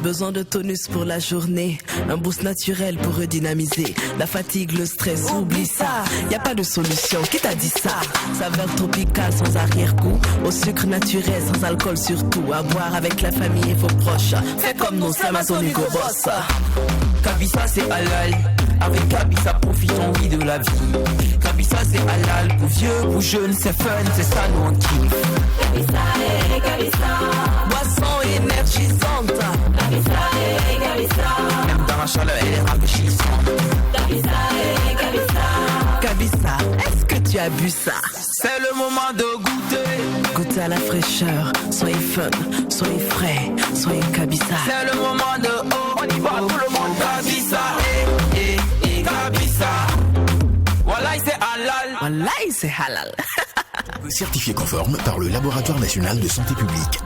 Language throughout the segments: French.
Besoin de tonus pour la journée, un boost naturel pour redynamiser. La fatigue, le stress, oublie ça. Y a pas de solution, qui t'a dit ça? Saveur tropicale sans arrière-goût, au sucre naturel sans alcool surtout. À boire avec la famille et vos proches. Fais comme nous, c'est Amazon Hugo Boss. Kabissa c'est halal, avec Kabissa profitons oui de la vie. Kabissa c'est halal, pour vieux, pour jeunes, c'est fun, c'est ça nous on kiffe. Kabissa et Kabissa, boisson énergisante. Kabissa et Kabissa, Même dans la chaleur elle est rafraîchissante. Kabissa et Kabissa, Kabissa, est-ce que tu as bu ça? C'est le moment de goûter. Goûtez à la fraîcheur, soyez fun, soyez frais, soyez Kabissa. C'est le moment de oh, on y va tout le monde. Kabissa, Kabissa. Wallahi c'est halal. Wallahi c'est halal. Certifié conforme par le Laboratoire National de Santé Publique.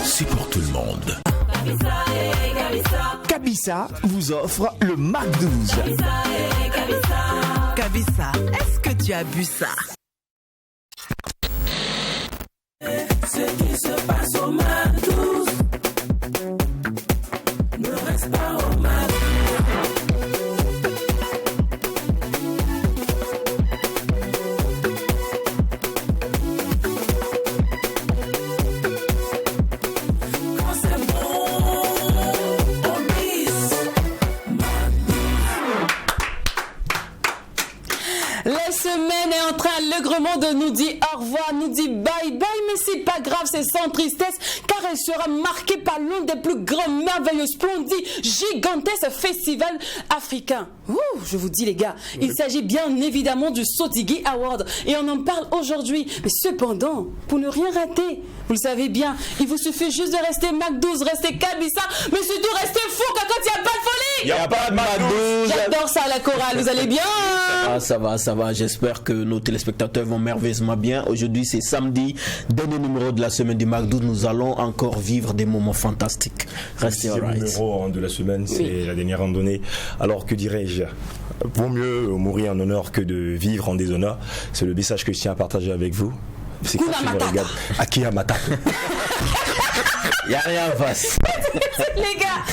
C'est pour tout le monde. Kabissa et Kabissa, Kabissa vous offre le Mac 12. Kabissa et Kabissa, Kabissa, est-ce que tu as bu ça? ce qui se passe au Mac 12 ne reste pas au Mac. La semaine est en train allègrement de nous dire au revoir, nous dit bye bye, mais c'est pas grave, c'est sans tristesse, car elle sera marquée par l'un des plus grands, merveilleux, splendides, gigantesques festivals africains. Ouh, je vous dis les gars, il s'agit bien évidemment du Sotigui Award, et on en parle aujourd'hui. Mais cependant, pour ne rien rater, vous le savez bien, il vous suffit juste de rester Mac 12, rester Kabissa, mais surtout rester fou quand il n'y a pas de folie. Il n'y a pas de Mac 12. J'adore ça, la chorale, vous allez bien? Ça va. J'espère que nos téléspectateurs vont merveilleusement bien. Aujourd'hui, c'est samedi, dernier numéro de la semaine du Mac 12. Nous allons encore vivre des moments fantastiques. Restez C'est le numéro de la semaine, c'est la dernière randonnée. Alors, que dirais-je? Vaut mieux mourir en honneur que de vivre en déshonneur. C'est le message que je tiens à partager avec vous. C'est quand je me regarde. Akira Matata. Il n'y a rien en face. Les gars,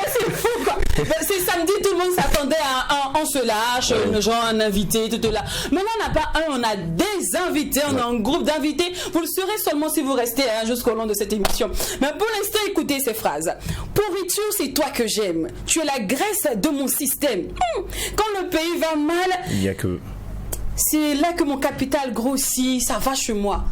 c'est fou quoi. C'est samedi, tout le monde s'attendait à on se lâche, genre un invité, tout là. Maintenant, on n'a pas un, on a des invités, on a un groupe d'invités. Vous le saurez seulement si vous restez jusqu'au long de cette émission. Mais pour l'instant, écoutez ces phrases. Pourriture, c'est toi que j'aime. Tu es la graisse de mon système. Quand le pays va mal, Il n'y a que... c'est là que mon capital grossit, ça va chez moi.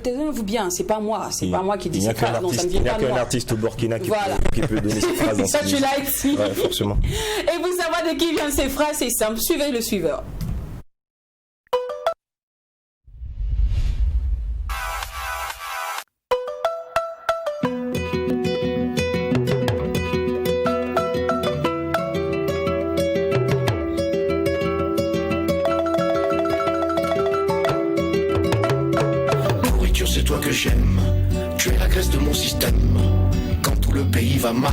Tenez-vous bien, c'est pas moi qui dis cette phrase, non, ça ne vient Il n'y a pas de qu'un moi. artiste au Burkina qui, Voilà. qui peut donner cette phrase. Ça, tu l'as ici. Ouais, forcément. Et vous savez de qui viennent ces phrases, c'est simple. Suivez le suiveur. C'est toi que j'aime, tu es la graisse de mon système. Quand tout le pays va mal,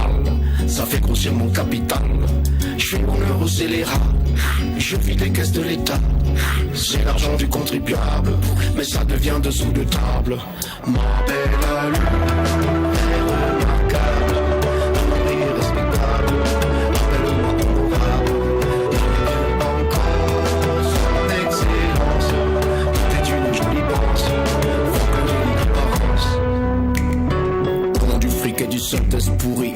ça fait grossir mon capital. Je fais l'honneur au scélérat, je vis les caisses de l'État. C'est l'argent du contribuable, mais ça devient dessous de table. Ma belle allure est remarquable, ton rire respectable, appelle-moi honorable. Encore son excellence, tout est une jolie danse. Au nom du fric et du synthèse pourri,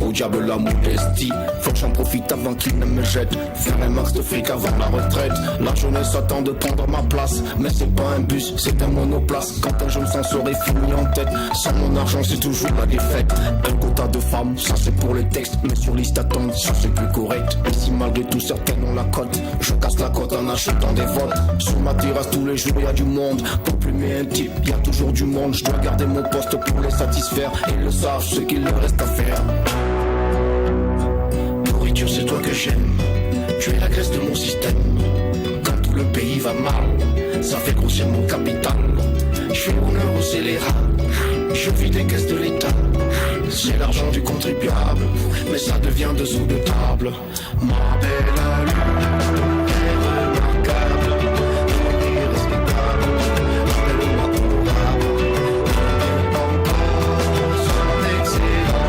au diable la modestie. Faut que j'en profite avant qu'il ne me jette. Faire un max de fric avant la retraite. La jeunesse attend de prendre ma place, mais c'est pas un bus, c'est un monoplace. Quand un jeune s'en serait fini en tête, sans mon argent c'est toujours la défaite. Un quota de femmes, ça c'est pour les textes, mais sur liste attente, ça c'est plus correct. Et si malgré tout certains ont la cote, je casse la cote en achetant des votes. Sur ma terrasse tous les jours y a du monde, pour plumer un type, y a toujours du monde. Je dois garder mon poste pour les satisfaire, et le savent ce qu'il leur reste à faire. Nourriture, c'est toi que j'aime, tu es la graisse de mon système. Quand tout le pays va mal, ça fait grossir mon capital. Je fais l'honneur au scélérat, je vis des caisses de l'État. C'est l'argent du contribuable, mais ça devient dessous de table. Ma belle allure est remarquable, ton rire respectable, appelle-moi honorable. Encore son excellence.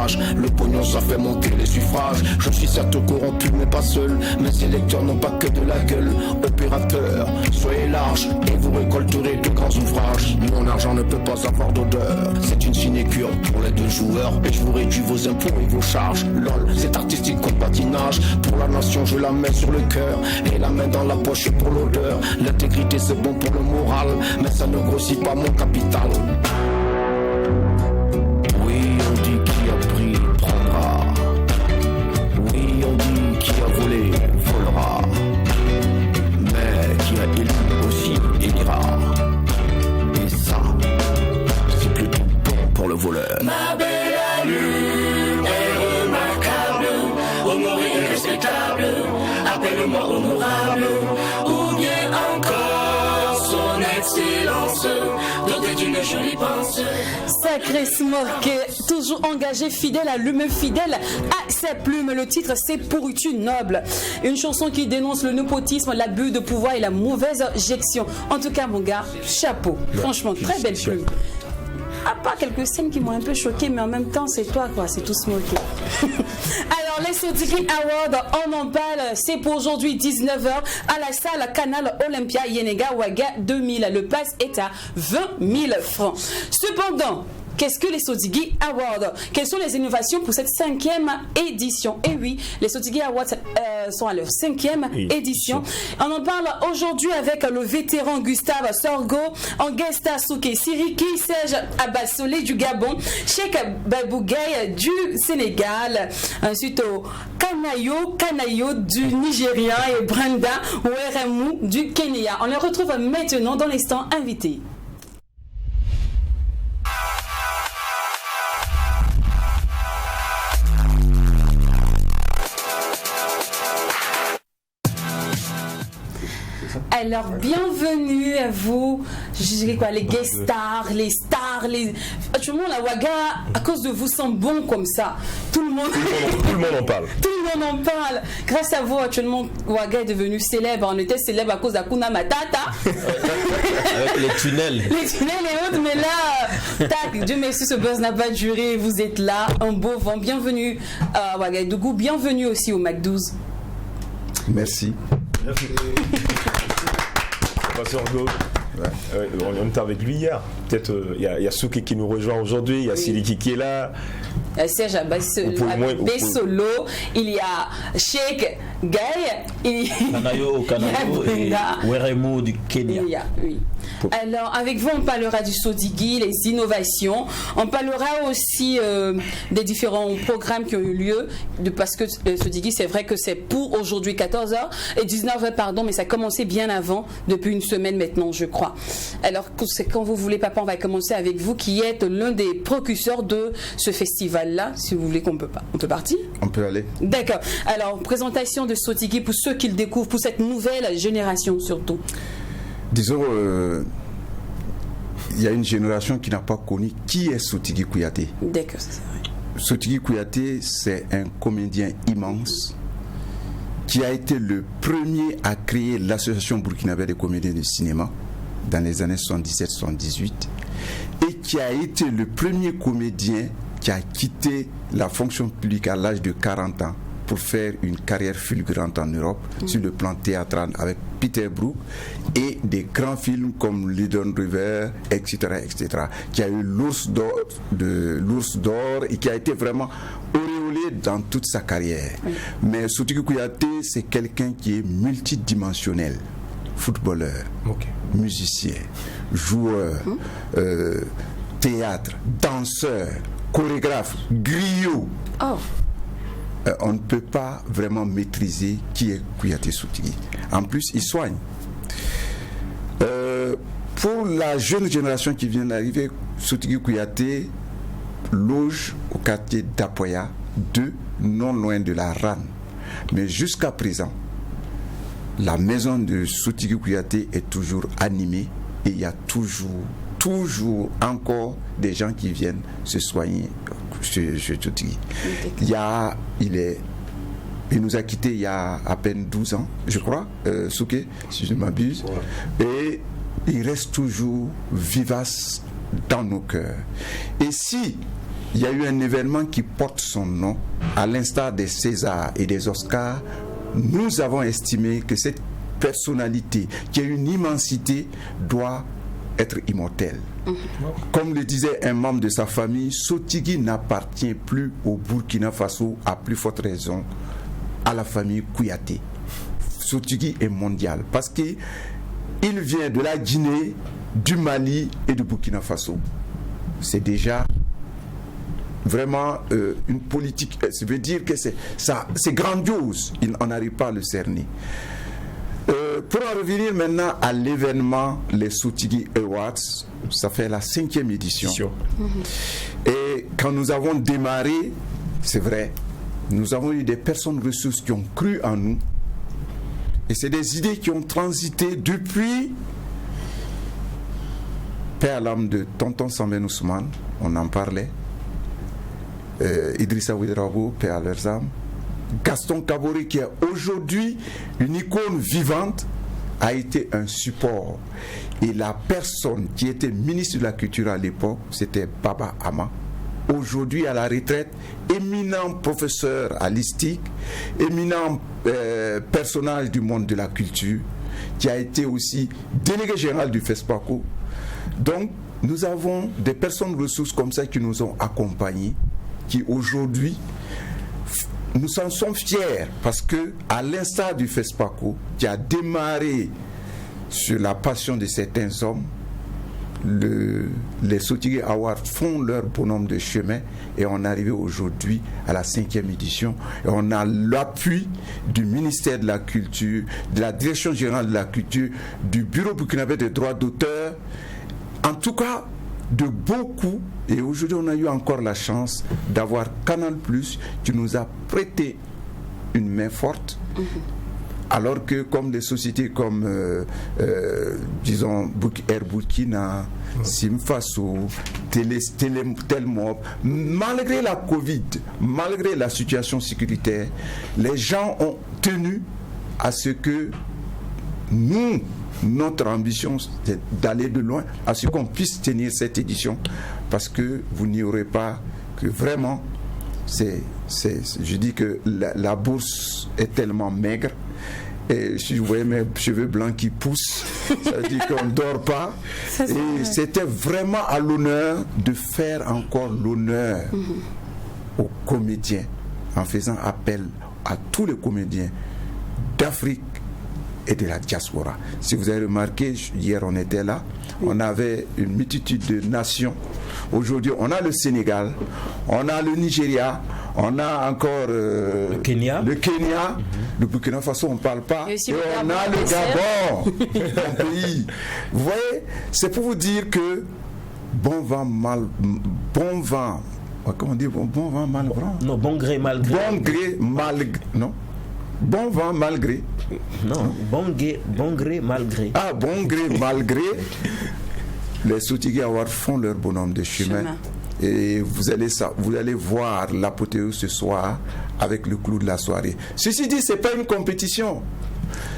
l'âge. Le pognon ça fait monter les suffrages. Je suis certes corrompu mais pas seul. Mes électeurs n'ont pas que de la gueule. Opérateur, soyez large et vous récolterez de grands ouvrages. Mon argent ne peut pas avoir d'odeur. C'est une sinécure pour les deux joueurs. Et je vous réduis vos impôts et vos charges. Lol, c'est artistique comme patinage. Pour la nation je la mets sur le cœur. Et la main dans la poche pour l'odeur. L'intégrité c'est bon pour le moral. Mais ça ne grossit pas mon capital. Oui, on dit qui a pris prendra. Oui, on dit qui a volé volera. Mais qui a élu aussi élira. Et ça, c'est plutôt bon pour le voleur. Ma belle allure est remarquable, honorée et respectable. Appelle-moi honorable, ou bien encore son excellence, dotée d'une jolie pensée. Sacré Smoke, toujours engagé, fidèle à lui-même, fidèle à ses plumes. Le titre, c'est Pourriture noble. Une chanson qui dénonce le népotisme, l'abus de pouvoir et la mauvaise gestion. En tout cas, mon gars, chapeau. Franchement, très belle plume. À part quelques scènes qui m'ont un peu choqué, mais en même temps, c'est toi, quoi. C'est tout Smoké. Alors, les Sotigui Awards, on en parle. C'est pour aujourd'hui, 19h, à la salle Canal Olympia Yenega Ouaga 2000. Le pass est à 20 000 francs. Cependant, qu'est-ce que les Sotigui Awards? Quelles sont les innovations pour cette 5e édition? Et oui, les Sotigui Awards sont à leur 5e édition. On en parle aujourd'hui avec le vétéran Gustave Sorgo, Angesta Souké Siriki, Serge Abassolé du Gabon, Cheikh Babougaï du Sénégal, ensuite au Kanayo du Nigeria et Brenda Weremu du Kenya. On les retrouve maintenant dans l'instant invité. Alors, bienvenue à vous, je dirais quoi, les guest stars, actuellement la Ouaga, à cause de vous, sent bon comme ça. Tout le monde en parle. Tout le monde en parle. Grâce à vous, actuellement, Ouaga est devenu célèbre. On était célèbre à cause d'Akuna Matata. Avec les tunnels. Les tunnels et autres, mais là, tac, Dieu merci, ce buzz n'a pas duré. Vous êtes là, un beau vent. Bienvenue à Ouagadougou, bienvenue aussi au Mac 12. Merci. On était avec lui hier. Peut-être il y a Souké qui nous rejoint aujourd'hui, il y a Siliki qui est là. Serge Abasolo, il y a Cheikh Gaï, il y a et Weremu du Kenya. Oui. Alors, avec vous, on parlera du Sodigui, les innovations. On parlera aussi des différents programmes qui ont eu lieu. Parce que Sodigui, c'est vrai que c'est pour aujourd'hui 14h et 19h, pardon, mais ça a commencé bien avant, depuis une semaine maintenant, je crois. Alors, c'est quand vous voulez, papa, on va commencer avec vous, qui êtes l'un des précurseurs de ce festival-là. Si vous voulez qu'on peut pas. On peut partir? On peut aller. D'accord. Alors, présentation de Sodigui pour ceux qui le découvrent, pour cette nouvelle génération surtout. Disons, il y a une génération qui n'a pas connu qui est Sotigui Kouyaté. D'accord, c'est vrai. Sotigui Kouyaté, c'est un comédien immense qui a été le premier à créer l'association burkinabé des comédiens de cinéma dans les années 77-78 et qui a été le premier comédien qui a quitté la fonction publique à l'âge de 40 ans pour faire une carrière fulgurante en Europe sur le plan théâtral avec Peter Brook et des grands films comme Lydon River, etc., qui a eu l'Ours d'Or et qui a été vraiment auréolé dans toute sa carrière. Mais Sotigui Kouyaté, c'est quelqu'un qui est multidimensionnel. Footballeur, musicien, joueur, théâtre, danseur, chorégraphe, griot. On ne peut pas vraiment maîtriser qui est Kouyaté Sotigui. En plus, il soigne. Pour la jeune génération qui vient d'arriver, Sotigui Kouyaté loge au quartier d'Apoya 2, non loin de la RAN. Mais jusqu'à présent, la maison de Sotigui Kouyaté est toujours animée et il y a toujours encore des gens qui viennent se soigner chez Sotigui. Il nous a quittés il y a à peine 12 ans, je crois, Souké, si je ne m'abuse. Et il reste toujours vivace dans nos cœurs. Et si il y a eu un événement qui porte son nom, à l'instar des Césars et des Oscars. Nous avons estimé que cette personnalité, qui a une immensité, doit être immortelle. Comme le disait un membre de sa famille, Sotigui n'appartient plus au Burkina Faso, à plus forte raison à la famille Kouyaté. Sotigui est mondial parce qu'il vient de la Guinée, du Mali et du Burkina Faso. C'est déjà vraiment une politique, ça veut dire que c'est grandiose, on n'arrive pas à le cerner. Pour en revenir maintenant à l'événement, les Sotigui Awards, ça fait la 5e édition. Et quand nous avons démarré, c'est vrai, nous avons eu des personnes ressources qui ont cru en nous. Et c'est des idées qui ont transité depuis Père à l'âme de Tonton Sambène Ousmane, on en parlait, Idrissa Ouedraogo, Père à leurs âmes, Gaston Kaboré, qui est aujourd'hui une icône vivante, a été un support. Et la personne qui était ministre de la Culture à l'époque, c'était Baba Ama. Aujourd'hui à la retraite, éminent professeur à l'ISTIC, éminent personnage du monde de la culture, qui a été aussi délégué général du FESPACO. Donc, nous avons des personnes ressources comme ça qui nous ont accompagnés, qui aujourd'hui, nous en sommes fiers parce que, à l'instar du FESPACO, qui a démarré sur la passion de certains hommes, les Sotigui Awards font leur bonhomme de chemin et on est arrivé aujourd'hui à la 5e édition et on a l'appui du ministère de la Culture, de la Direction Générale de la Culture, du Bureau burkinabé des droits d'auteur, en tout cas de beaucoup. Et aujourd'hui on a eu encore la chance d'avoir Canal+, qui nous a prêté une main forte. Alors que comme des sociétés comme disons Air Burkina, Simfaso, Telmob, malgré la Covid, malgré la situation sécuritaire, les gens ont tenu à ce que nous, notre ambition c'est d'aller de loin, à ce qu'on puisse tenir cette édition, parce que vous n'y aurez pas que vraiment, je dis que la bourse est tellement maigre. Et si vous voyez mes cheveux blancs qui poussent, ça veut dire qu'on ne dort pas. Et c'était vraiment à l'honneur de faire encore l'honneur aux comédiens, en faisant appel à tous les comédiens d'Afrique et de la diaspora. Si vous avez remarqué, hier on était là, on avait une multitude de nations. Aujourd'hui, on a le Sénégal, on a le Nigeria, on a encore le Kenya, le Burkina Faso, on ne parle pas, et on a le Gabon, un pays. Vous voyez, c'est pour vous dire que bon vent, comment on dit bon vent, mal vent? Non, bon gré, malgré. Bon gré, malgré, non? Bon vent, malgré. Non, bon gré, malgré. Ah, bon gré, malgré. Les Sotigui Awards font leur bonhomme de chemin. Et vous allez voir l'apothéose ce soir avec le clou de la soirée. Ceci dit, c'est pas une compétition.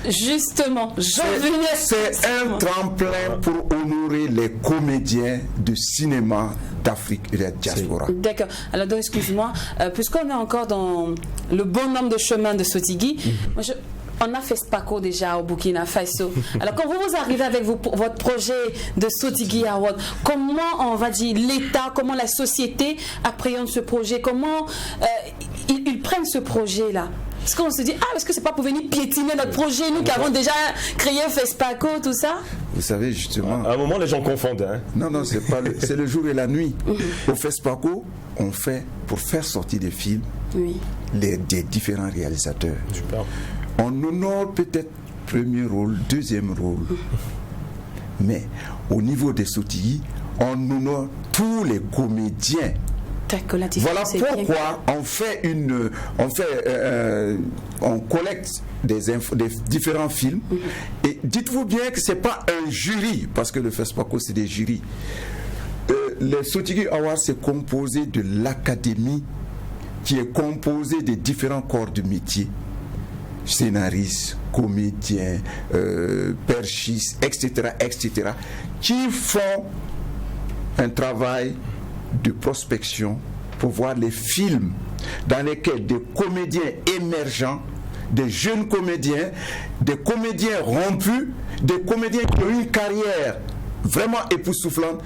Justement, c'est un tremplin pour honorer les comédiens de cinéma d'Afrique et de la diaspora. D'accord. Alors, donc, excuse-moi, puisqu'on est encore dans le bon nombre de chemins de Sotigui, on a fait FESPACO déjà au Burkina Faso. Alors, quand vous arrivez avec votre projet de Sotigui Award, comment, on va dire, l'État, comment la société appréhende ce projet, comment ils prennent ce projet-là? Est-ce qu'on se dit, est-ce que c'est pas pour venir piétiner notre projet, nous qui avons déjà créé FESPACO, tout ça? Vous savez, justement... À un moment, les gens confondent. Hein. Non, c'est le jour et la nuit. Au FESPACO, on fait, pour faire sortir des films, des différents réalisateurs. Super. On honore peut-être premier rôle, deuxième rôle. Mais au niveau des Sotigui, on honore tous les comédiens. Voilà pourquoi on collecte des différents films. Et dites-vous bien que c'est pas un jury, parce que le FESPACO c'est des jurys. Le Sotigui Awards c'est composé de l'académie, qui est composée des différents corps de métier, scénaristes, comédiens, perchistes, etc., qui font un travail de prospection pour voir les films dans lesquels des comédiens émergents, des jeunes comédiens, des comédiens rompus, des comédiens qui ont une carrière vraiment époustouflante.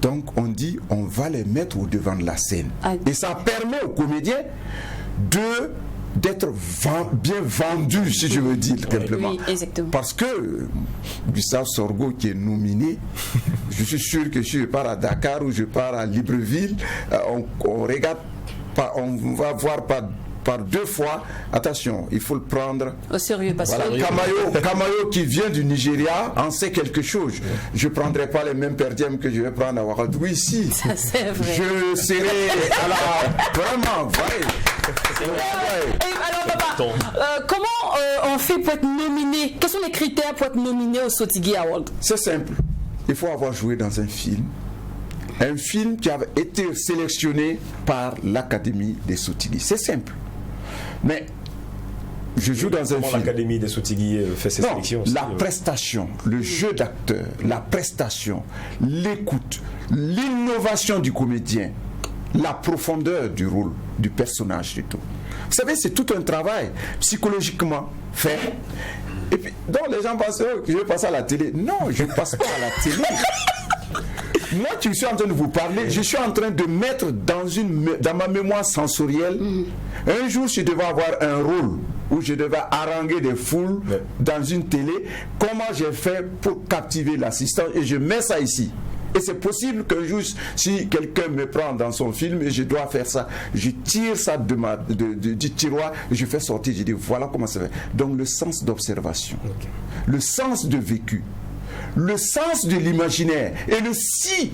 Donc on dit, on va les mettre au devant de la scène. Et ça permet aux comédiens d'être bien vendus, si je veux dire simplement. Parce que Gustave Sorgho qui est nominé, je suis sûr que si je pars à Dakar ou je pars à Libreville, on regarde, on va voir par 2 fois, attention, il faut le prendre au sérieux. Parce que Kamayo qui vient du Nigeria en sait quelque chose. Je ne prendrai pas les mêmes per diem que je vais prendre à Ouagadougou ici. Ça, c'est vrai. Je serai à la... Vraiment, Alors papa, comment on fait pour être nominé? Quels sont les critères pour être nominé au Sotigui Award? C'est simple. Il faut avoir joué dans un film qui avait été sélectionné par l'Académie des Sotigui. C'est simple. Mais je joue dans un film. L'Académie des Sotigui fait ses sélections aussi. La prestation, le jeu d'acteur, la prestation, l'écoute, l'innovation du comédien, la profondeur du rôle, du personnage et tout. Vous savez, c'est tout un travail psychologiquement fait. Et puis, donc les gens pensent que je vais passer à la télé. Non, je ne passe pas à la télé. Moi qui suis en train de vous parler, je suis en train de mettre dans ma mémoire sensorielle, un jour je devais avoir un rôle où je devais haranguer des foules dans une télé, comment j'ai fait pour captiver l'assistant, et je mets ça ici. Et c'est possible qu'un jour, si quelqu'un me prend dans son film et je dois faire ça, je tire ça du tiroir et je fais sortir, je dis voilà comment ça fait. Donc le sens d'observation, le sens de vécu, le sens de l'imaginaire et le si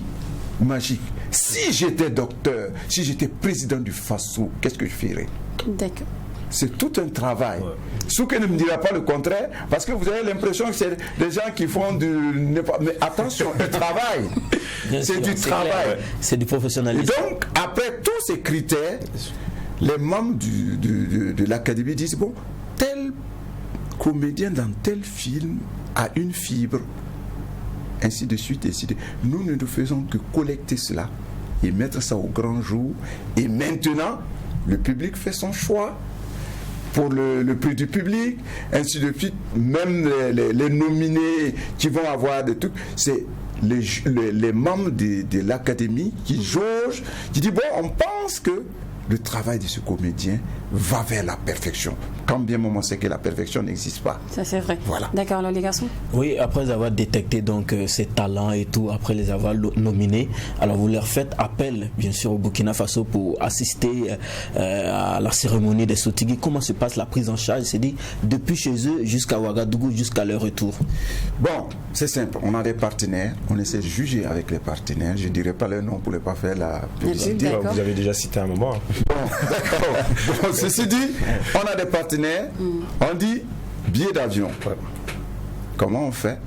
magique. Si j'étais docteur, si j'étais président du FASO, qu'est-ce que je ferais? D'accord. C'est tout un travail. Souke ne me dira pas le contraire, parce que vous avez l'impression que c'est des gens qui font du... Mais attention, le travail, c'est du travail. C'est du professionnalisme. Et donc, après tous ces critères, les membres de l'Académie disent, bon, tel comédien dans tel film a une fibre, ainsi de suite, ainsi de suite. Nous ne faisons que collecter cela et mettre ça au grand jour. Et maintenant, le public fait son choix pour le prix du public, ainsi de suite. Même les nominés qui vont avoir des trucs, c'est les membres de l'Académie qui jaugent, qui disent, bon, on pense que le travail de ce comédien va vers la perfection. Quand bien même on sait que la perfection n'existe pas. Ça c'est vrai. Voilà. D'accord, alors les garçons? Oui, après avoir détecté donc ces talents et tout, après les avoir nominés, alors vous leur faites appel bien sûr au Burkina Faso pour assister à la cérémonie des Sotigui. Comment se passe la prise en charge? C'est dit depuis chez eux jusqu'à Ouagadougou, jusqu'à leur retour. Bon, c'est simple, on a des partenaires, on essaie de juger avec les partenaires. Je ne dirai pas leur nom pour ne pas faire la publicité. Vous avez déjà cité un moment. Bon, d'accord. Bon, ceci dit, on a des partenaires, on dit billet d'avion. Comment on fait?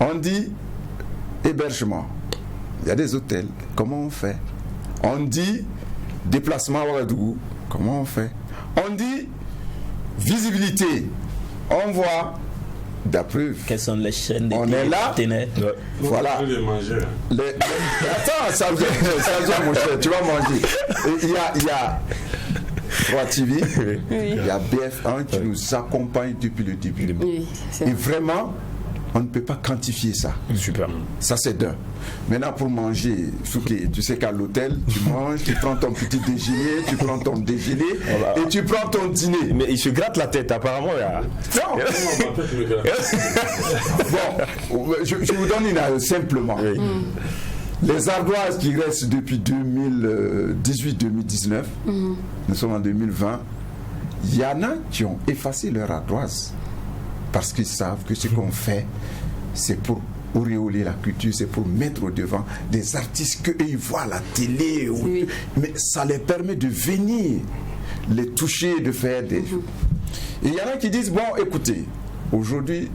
On dit hébergement. Il y a des hôtels. Comment on fait? On dit déplacement à Ouagadougou. Comment on fait? On dit visibilité. On voit. D'après. Quelles sont les chaînes des partenaires? Voilà. Attends, ça vient mon cher, tu vas manger. Il y a 3 TV, il y a BF1 qui nous accompagne depuis le début. Et vraiment, on ne peut pas quantifier ça. Super. Ça c'est d'un. Maintenant pour manger, tu sais qu'à l'hôtel, tu manges, tu prends ton petit déjeuner, tu prends ton déjeuner et tu prends ton dîner. Mais il se gratte la tête apparemment. Non. Bon, je vous donne une simplement. Oui. Les ardoises qui restent depuis 2018-2019, nous sommes en 2020, il y en a qui ont effacé leur ardoise parce qu'ils savent que ce qu'on fait, c'est pour auréoler la culture, c'est pour mettre au devant des artistes qu'ils voient à la télé, mais ça les permet de venir les toucher, de faire des... Et il y en a qui disent, bon, écoutez, aujourd'hui,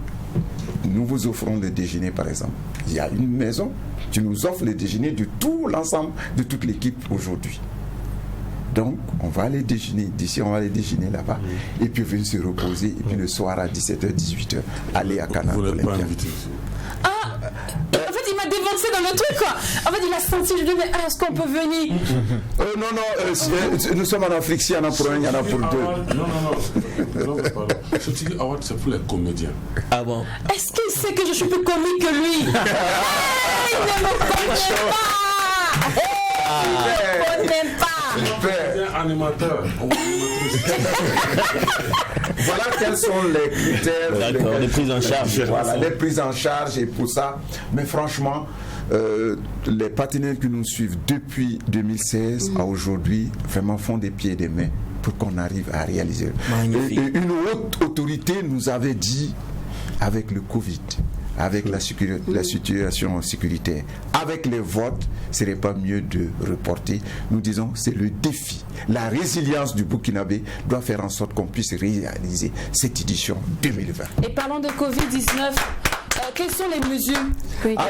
nous vous offrons le déjeuner, par exemple. Il y a une maison qui nous offre le déjeuner de tout l'ensemble, de toute l'équipe aujourd'hui. Donc, on va aller déjeuner d'ici, on va aller déjeuner là-bas, et puis venir se reposer, et puis le soir à 17h, 18h, aller à Canal. Ah, en fait, il m'a déventé lancé dans le truc, quoi. En fait, il a senti, je lui ai dit, mais est-ce qu'on peut venir? Non, nous sommes en Afrique, s'il y en a pour un, il y en a pour deux. Non. Sotigui Award, c'est pour les comédiens. Ah bon? Est-ce qu'il sait que je suis plus comique que lui? Il ne me connaît pas! Super animateur. Voilà quels sont les critères de prise en charge. Voilà, les prises en charge et pour ça. Mais franchement, les partenaires qui nous suivent depuis 2016 à aujourd'hui vraiment font des pieds et des mains pour qu'on arrive à réaliser. Et une haute autorité nous avait dit, avec le Covid, avec la situation sécuritaire, avec les votes, ce n'est pas mieux de reporter. Nous disons, c'est le défi. La résilience du Burkinabé doit faire en sorte qu'on puisse réaliser cette édition 2020. Et parlons de Covid-19, quelles sont les mesures?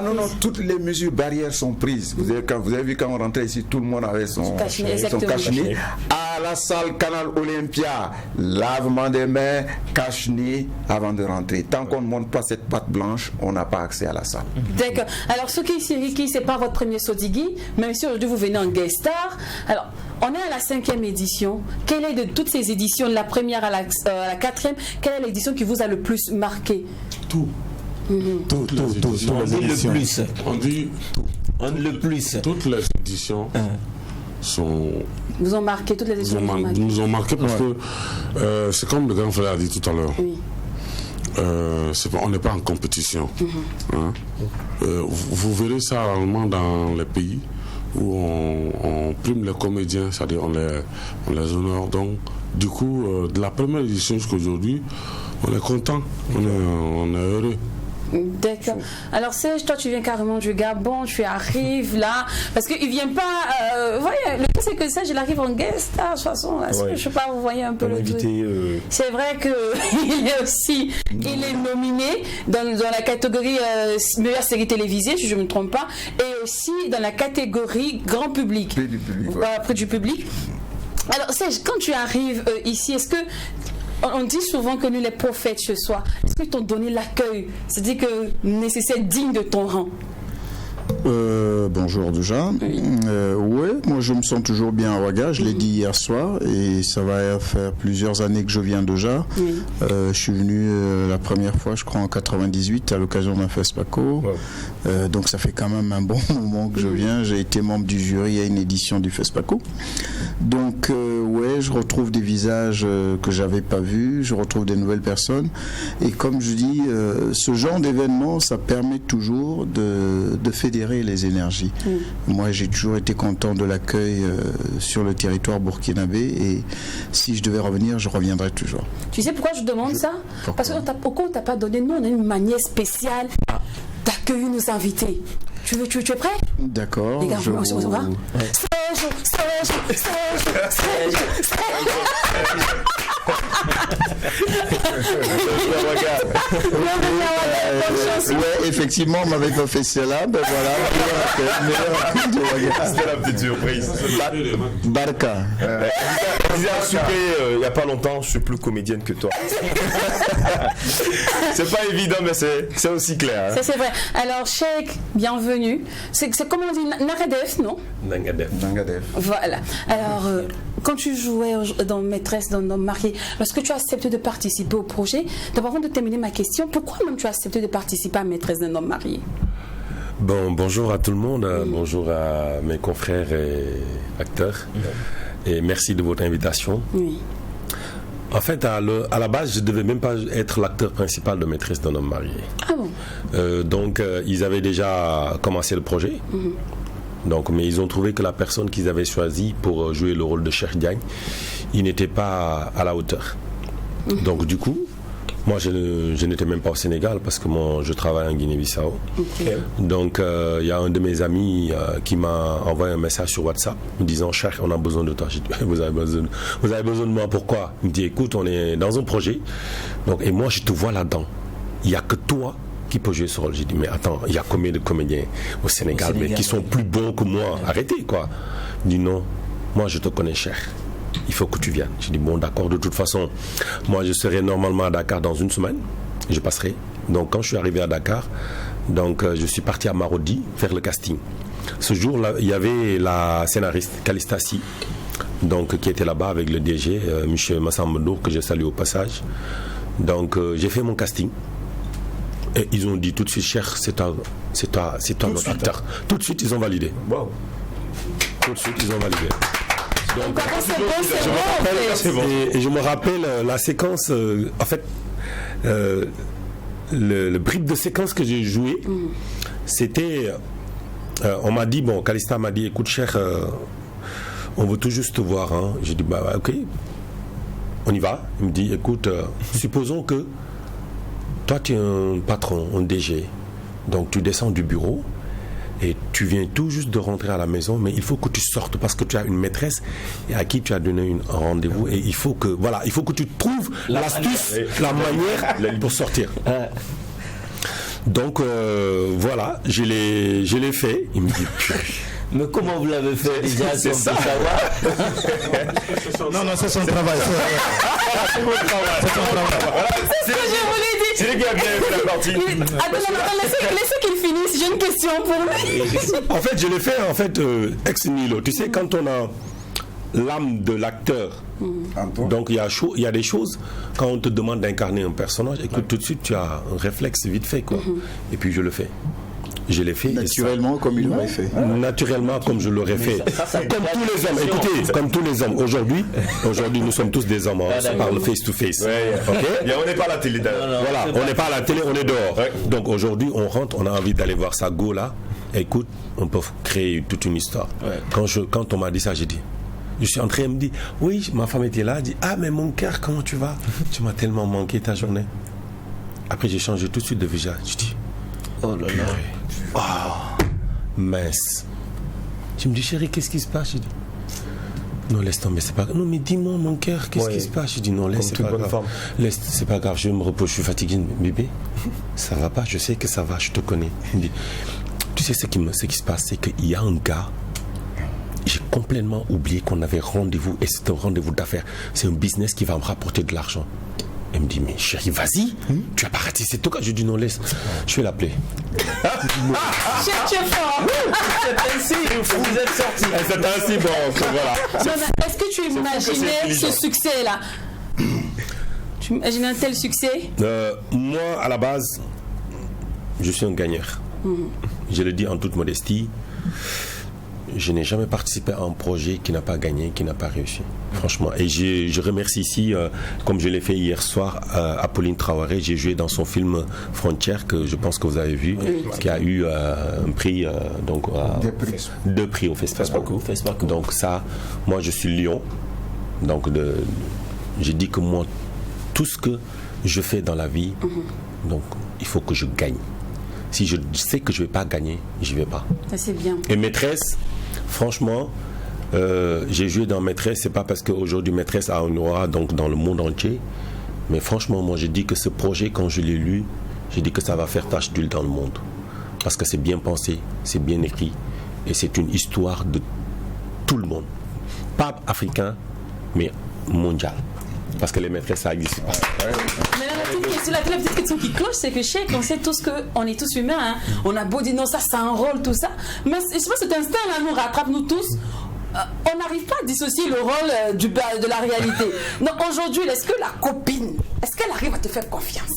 Non, toutes les mesures barrières sont prises. Vous avez vu quand on rentrait ici, tout le monde avait son cache-nez. À la salle Canal Olympia, lavement des mains, cache-nez avant de rentrer. Tant qu'on ne monte pas cette patte blanche, on n'a pas accès à la salle. D'accord. Alors, ce qui c'est pas votre premier Sotigui, même si aujourd'hui vous venez en guest star. Alors, on est à la 5e édition. Quelle est de toutes ces éditions, de la première à la 4e, quelle est l'édition qui vous a le plus marqué? Tout. Toutes les éditions. On dit tout. Le plus. Toutes les éditions vous ont marqué, toutes les éditions nous ont marqué parce que c'est comme le grand frère a dit tout à l'heure. Oui. On n'est pas en compétition. Vous verrez ça rarement dans les pays où on prime les comédiens, c'est-à-dire on les honore. Donc, du coup, de la première édition jusqu'à aujourd'hui, on est content, on est heureux. D'accord. Alors Serge, toi tu viens carrément du Gabon, tu arrives là, parce qu'il vient pas. Voyez, le truc c'est que Serge il arrive en guest star de toute façon. Là, je sais pas, vous voyez un peu le truc. C'est vrai que il est nominé dans la catégorie meilleure série télévisée, si je me trompe pas, et aussi dans la catégorie grand public. Près du public. Alors Serge, quand tu arrives ici, est-ce que on dit souvent que nous les prophètes chez soi, est-ce qu'ils t'ont donné l'accueil, c'est-à-dire que nécessaire, digne de ton rang? Bonjour déjà. Oui, moi je me sens toujours bien à Ouaga, je l'ai dit hier soir et ça va faire plusieurs années que je viens déjà. Je suis venu la première fois, je crois en 98 à l'occasion d'un FESPACO. Donc ça fait quand même un bon moment que je viens. J'ai été membre du jury à une édition du FESPACO. Donc ouais, je retrouve des visages que j'avais pas vus, je retrouve des nouvelles personnes et comme je dis, ce genre d'événement ça permet toujours de fédérer les énergies. Moi j'ai toujours été content de l'accueil sur le territoire burkinabé et si je devais revenir je reviendrai toujours. Tu sais pourquoi je demande ça? Parce qu'au on t'a pas donné, nous on a une manière spéciale d'accueillir nos invités. Tu es prêt? D'accord. Les gars, on va ouais, effectivement, on m'avait pas fait cela, ben voilà. C'était la petite surprise. Barca. On disait à souper il n'y a pas longtemps, je suis plus comédienne que toi. C'est pas évident, mais c'est aussi clair. Hein. Ça c'est vrai. Alors, Cheikh, bienvenue. C'est comment on dit Nangadef, non? Nangadef. Voilà. Alors, quand tu jouais dans Maîtresse d'un homme marié, lorsque tu as accepté de participer au projet, d'abord avant de terminer ma question, pourquoi même tu as accepté de participer à Maîtresse d'un homme marié? Bonjour à tout le monde, bonjour à mes confrères et acteurs, et merci de votre invitation. Oui. En fait, à la base, je ne devais même pas être l'acteur principal de Maîtresse d'un homme marié. Ah bon? Donc, ils avaient déjà commencé le projet. Donc, mais ils ont trouvé que la personne qu'ils avaient choisie pour jouer le rôle de Cheikh Diagne, il n'était pas à la hauteur. Donc, du coup, moi, je n'étais même pas au Sénégal parce que je travaille en Guinée-Bissau. Donc, il y a un de mes amis qui m'a envoyé un message sur WhatsApp me disant « Cheikh, on a besoin de toi. » J'ai dit « Vous avez besoin de moi, pourquoi ?» Il me dit « Écoute, on est dans un projet. Donc, et moi, je te vois là-dedans. Il n'y a que toi qui peut jouer ce rôle. » J'ai dit « Mais attends, il y a combien de comédiens au Sénégal mais qui sont plus bons que moi? Arrêtez, quoi. » Il dit « Non, moi, je te connais, Cheikh. Il faut que tu viennes. » J'ai dit bon d'accord, de toute façon moi je serai normalement à Dakar dans une semaine, je passerai. Donc quand je suis arrivé à Dakar, Donc je suis parti à Marodi faire le casting. Ce jour-là, il y avait la scénariste Calista Si, donc qui était là-bas avec le DG, M. Massambodo, que je salue au passage. Donc j'ai fait mon casting. Et ils ont dit tout de suite, cher, c'est toi notre acteur. Tout de suite, ils ont validé. Wow. Tout de suite, ils ont validé. Donc, et je me rappelle la séquence, en fait, le brief de séquence que j'ai joué, c'était, on m'a dit, bon, Calista m'a dit, écoute, cher, on veut tout juste te voir. Hein. J'ai dit, bah, ok, on y va. Il me dit, écoute, supposons que toi, tu es un patron, un DG, donc tu descends du bureau et tu viens tout juste de rentrer à la maison, mais il faut que tu sortes parce que tu as une maîtresse à qui tu as donné un rendez-vous et il faut que tu trouves l'astuce, la manière pour sortir. Donc voilà, je l'ai fait. Il me dit, mais comment vous l'avez fait déjà? C'est ça. Non, c'est son travail. C'est mon travail. C'est ce que je voulais dire. C'est lui qui a bien fait la partie. Attends, laissez qu'il finisse. J'ai une question pour lui. En fait, je l'ai fait ex nihilo. Tu sais, quand on a l'âme de l'acteur, donc il y a des choses, quand on te demande d'incarner un personnage, et que tout de suite tu as un réflexe vite fait, quoi. Et puis je le fais. Je l'ai fait. Naturellement, comme il l'aurait fait. Naturellement, comme je l'aurais fait. Comme tous les hommes. Écoutez, comme tous les hommes. Aujourd'hui, nous sommes tous des hommes. On parle face to face. Okay? On n'est pas à la télé. Voilà, on n'est pas à la télé, on est dehors. Donc aujourd'hui, on rentre, on a envie d'aller voir sa go là. Écoute, on peut créer toute une histoire. Quand on m'a dit ça, j'ai dit. Je suis entré, elle me dit, oui, ma femme était là. Elle dit, ah, mais mon cœur, comment tu vas? Tu m'as tellement manqué ta journée. Après, j'ai changé tout de suite de visage. Je dis, oh là là. Oh, mince. Je me dis, chérie, qu'est-ce qui se passe? Je dis, non, laisse tomber, c'est pas grave. Non, mais dis-moi, mon cœur, qu'est-ce qui se passe? Je dis, non, laisse, c'est pas grave. Laisse, c'est pas grave, je me repose, je suis fatigué. Bébé, ça va pas, je sais que ça va, je te connais. Il me dit, tu sais ce qui se passe, c'est qu'il y a un gars, j'ai complètement oublié qu'on avait rendez-vous, et c'est un rendez-vous d'affaires. C'est un business qui va me rapporter de l'argent. Elle me dit, mais chérie, vas-y, tu as pas raté, c'est toi. Je dis, non, laisse, je vais l'appeler. C'est ainsi, vous êtes sorti. C'est ainsi, bon, voilà. Est-ce que tu imaginais ce succès-là? Tu imagines un tel succès? Moi, à la base, je suis un gagneur. Je le dis en toute modestie. Je n'ai jamais participé à un projet qui n'a pas gagné, qui n'a pas réussi. Franchement. Et je remercie ici, comme je l'ai fait hier soir, Apolline Traoré. J'ai joué dans son film Frontières, que je pense que vous avez vu, qui a eu un prix, deux prix au Festival. Donc ça, moi je suis lion. Donc j'ai dit que moi, tout ce que je fais dans la vie, donc il faut que je gagne. Si je sais que je ne vais pas gagner, je ne vais pas. Ça c'est bien. Et Maîtresse, franchement, j'ai joué dans Maîtresse, c'est pas parce qu'aujourd'hui Maîtresse a un aura donc dans le monde entier, mais franchement, moi j'ai dit que ce projet, quand je l'ai lu, j'ai dit que ça va faire tache d'huile dans le monde. Parce que c'est bien pensé, c'est bien écrit, et c'est une histoire de tout le monde. Pas africain, mais mondial. Parce que les maîtresses, ça n'existe pas. La petite question qui cloche, c'est que je sais qu'on sait tous qu'on est tous humains. Hein. On a beau dire non, ça c'est un rôle, tout ça. Mais je sais pas, cet instinct-là nous rattrape, nous tous. On n'arrive pas à dissocier le rôle de la réalité. Donc aujourd'hui, est-ce que la copine, est-ce qu'elle arrive à te faire confiance?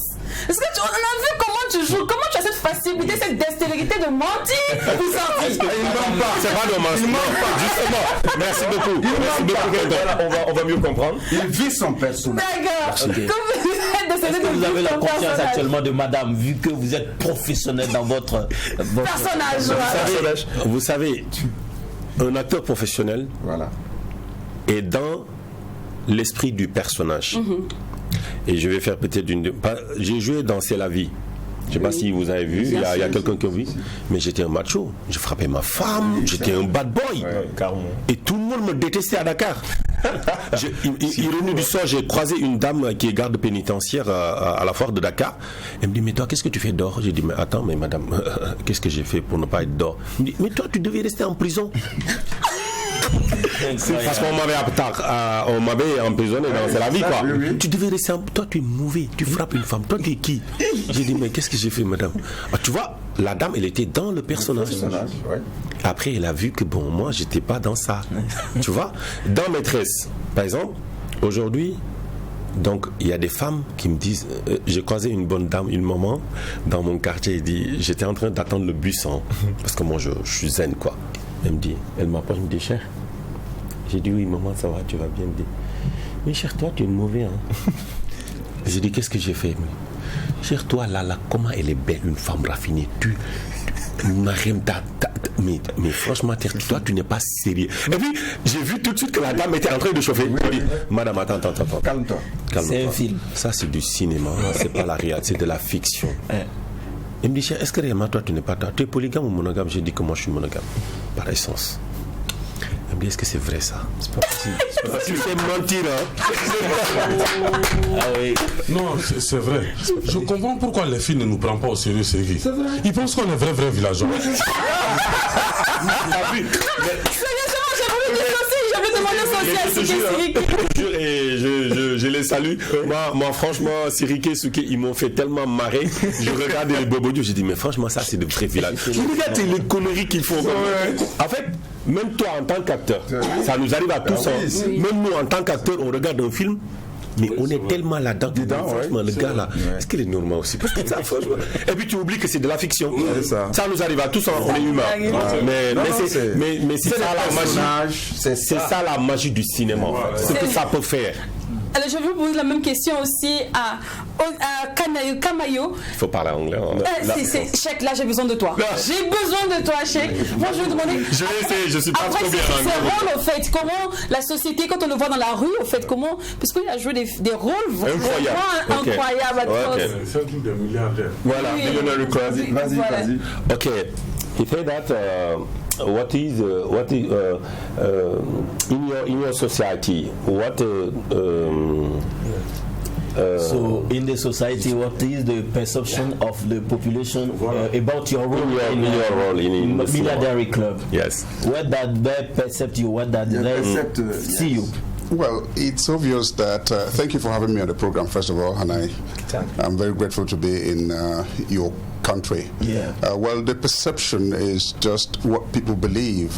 Est-ce que on a vu comment tu joues, comment tu as cette facilité, cette dextérité de mentir? Il ne ment pas, c'est pas de mentir. Justement, merci beaucoup. Merci beaucoup. On va mieux comprendre. Il vit son personnage. D'accord. Okay. Est-ce que vous avez la confiance actuellement de madame, vu que vous êtes professionnel dans votre personnage? Vous savez, un acteur professionnel est dans l'esprit du personnage. Et je vais faire peut-être j'ai joué dans C'est la vie. Je ne sais pas si vous avez vu, il y a quelqu'un qui a vu. Mais j'étais un macho. Je frappais ma femme, j'étais un bad boy. Et tout le monde me détestait à Dakar. Ironie du sort, j'ai croisé une dame qui est garde pénitentiaire à la foire de Dakar. Elle me dit, mais toi, qu'est-ce que tu fais dehors? J'ai dit, mais attends, mais madame, qu'est-ce que j'ai fait pour ne pas être dehors? Elle me dit, mais toi, tu devais rester en prison. Parce qu'on m'avait emprisonné dans la vie, quoi. Oui. Tu devais rester. Toi, tu es mauvais. Tu frappes une femme. Toi, tu es qui? J'ai dit, mais qu'est-ce que j'ai fait, madame? Tu vois, la dame, elle était dans le personnage. Ouais. Après, elle a vu que, bon, moi, j'étais pas dans ça. Tu vois, dans Maîtresse, par exemple, aujourd'hui, donc, il y a des femmes qui me disent, j'ai croisé une bonne dame, une maman, dans mon quartier, elle dit, j'étais en train d'attendre le bus, hein, parce que moi, je suis zen, quoi. Elle m'approche, elle me dit, cher. J'ai dit, oui, maman, ça va, tu vas bien. Me dire, mais cher, toi, tu es mauvais, hein. J'ai dit, qu'est-ce que j'ai fait? Cher, toi, là, comment elle est belle, une femme raffinée. Mais franchement, toi, tu n'es pas sérieux. Et puis, j'ai vu tout de suite que la dame était en train de chauffer. Oui. Dit, madame, attends. Calme-toi. C'est un film. Ça, c'est du cinéma. C'est pas la réalité, c'est de la fiction. Elle me dit, cher, est-ce que réellement, toi, tu n'es pas toi? Tu es polygame ou monogame? J'ai dit que moi, je suis monogame. Par essence. Elle me dit, est-ce que c'est vrai ça? C'est pas possible. C'est mentir, hein? Ah oui. Non, c'est vrai. Je comprends pourquoi les filles ne nous prennent pas au sérieux, c'est vrai. Ils pensent qu'on est vrai villageois. Je les salue. Moi, franchement, Siriké, Souké, ils m'ont fait tellement marrer. Je regarde les bobodios, j'ai dit, mais franchement, ça, c'est de vrais villages. Je regarde les conneries qu'ils font. En fait, même toi, en tant qu'acteur, ça nous arrive à tous. Même nous, en tant qu'acteur, on regarde un film. Mais on est tellement là-dedans, franchement, le gars là, est-ce qu'il est normal aussi? Parce que ça, franchement. Et puis tu oublies que c'est de la fiction. Ça nous arrive à tous, on est humains. Mais c'est ça la magie. C'est ça la magie du cinéma. Ce que ça peut faire. Alors je vais vous poser la même question aussi à Kamayo. Il faut parler anglais. Cheikh, là j'ai besoin de toi. J'ai besoin de toi, Cheikh. Moi je vais demander. Je suis pas trop bien en anglais. Ses rôles, au fait, comment la société, quand on le voit dans la rue, au fait, comment. Parce qu'il a joué des rôles vraiment incroyables. C'est un truc de milliardaire. Voilà, millionnaire crazy. Vas-y. Ok. He said that. What is in your society? So in the society, what is the perception of the population about your role in the Milliardary Club? Yes. What that they perceive you? What that they see you? Well, it's obvious that. Thank you for having me on the program, first of all, and I'm very grateful to be in your country. Yeah. Well, the perception is just what people believe,